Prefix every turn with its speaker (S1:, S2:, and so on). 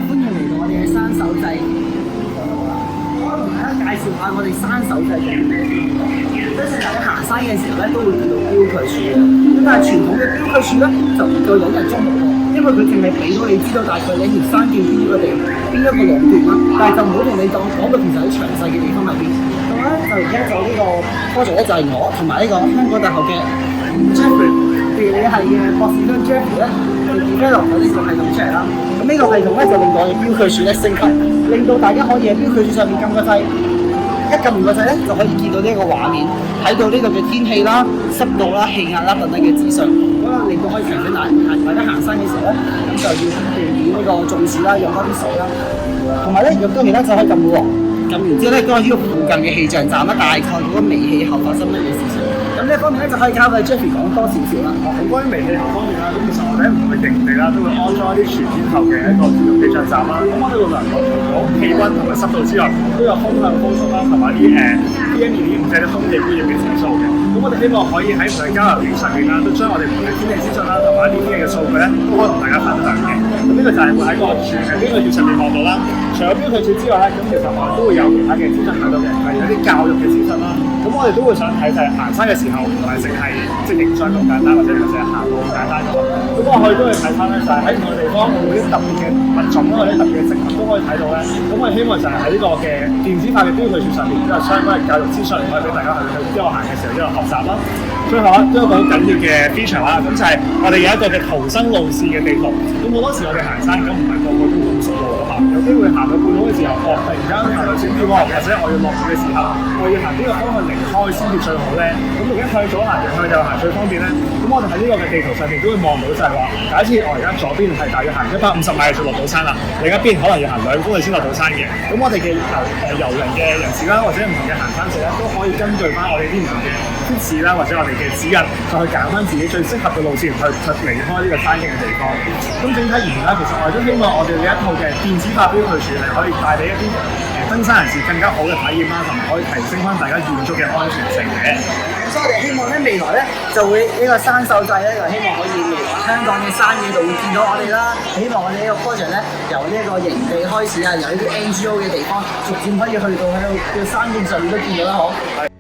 S1: 歡迎嚟到我哋嘅山手祭度啦。我同大家介紹下我哋山手祭嘅咩先。相信大家行山嘅時候咧，都會見到標距柱嘅。咁但係傳統嘅標距柱咧，就唔夠引人注目喎，因為佢淨係俾到你知道大概你條山徑邊一個地邊一個路段啦，但係就唔好同你講到其實喺詳細嘅地方入邊。咁咧就而家就呢個 project 咧，就係我同埋呢個香港大學嘅 Jeffrey 地理系嘅博士生 Jeffrey 咧，就 develop 咗呢個系統出嚟啦。咁呢個系統咧就令到我哋標距柱咧升級，令到大家可以喺標距柱上面撳個掣，一撳完個掣咧就可以見到呢一個畫面，睇到呢度嘅天氣啦、濕度啦、氣壓啦等等嘅資訊。咁啊令到可以提醒大家行山嘅時候咧，咁就要避免呢個中暑啦，用多啲水啦。同埋咧，若當然咧就可以撳喎，撳完之後咧都係呢個附近嘅氣象站啦，大概嗰個微氣候發生乜嘢事情。咁呢一方面咧就可以交俾 Jeffrey 講多少少啦。
S2: 咁關於微氣候方面啦，咁其實我哋喺唔同嘅營地啦，都會安裝一啲全天候嘅一個自動氣象站啦。咁我哋會量度除咗氣温同埋濕度之外，都有風向、風速啦，同埋啲PM2.5即係啲空氣污染嘅指數嘅。咁我哋希望可以喺唔同嘅交流點上面啦，都將我哋唔同嘅天氣資訊啦，同埋啲天氣嘅數據咧，都可以同大家分享嘅。咁呢個就係會喺個全嘅呢個月上面望到啦。除咗標距柱之外咧，咁其實我哋都會有其他嘅資訊睇到嘅，例如有啲教育嘅資訊啦。咁我哋都會想睇就係行山嘅時候，唔係淨係即係影相咁簡單，或者唔係淨係行路咁簡單嘅。咁我哋都會睇翻咧，就係喺唔同嘅地方，有啲特別嘅物種啦，或者特別嘅植物都可以睇到咧。咁我哋希望就係喺呢個嘅電子化嘅標距柱上面，都有相關嘅教育資訊，可以俾大家去一路行嘅時候一路學習啦。最後都有一個好緊要嘅 feature 啦，咁就係我哋有一個嘅逃生路線嘅地圖。咁好多時我哋行山咁唔係個個都咁熟路㗎嘛，有機會行到半路嘅時候，突然間行到轉彎，或者我要落雨嘅時候，我要行呢個方向離開先至最好咧。咁究竟向左行定向右行最方便咧？咁我哋喺呢個嘅地圖上面都會望到就係話，假設我而家左邊係大約行150米就落到山啦，另一邊可能要行2公里先落到山嘅。咁我哋嘅遊人嘅人士啦，或者唔同嘅行山者咧，都可以根據翻我哋啲唔同嘅貼士啦，或者我哋嘅指引，就去揀翻自己最適合嘅路線去離開呢個山徑嘅地方。咁整體而言咧，其實我哋都希望我哋呢一套嘅電子化標距柱係可以帶俾一啲登山人士更加好嘅體驗啦，同埋可以提升翻大家遠足嘅安全性嘅。
S1: 所以我哋希望咧未來咧就會呢個山手祭咧，就希望可以未來香港嘅山野度會見到我哋啦。希望我哋呢個 project 咧由呢一個營地開始啊，由呢啲 NGO 嘅地方逐漸可以去到喺個山徑上面都見到啦，好。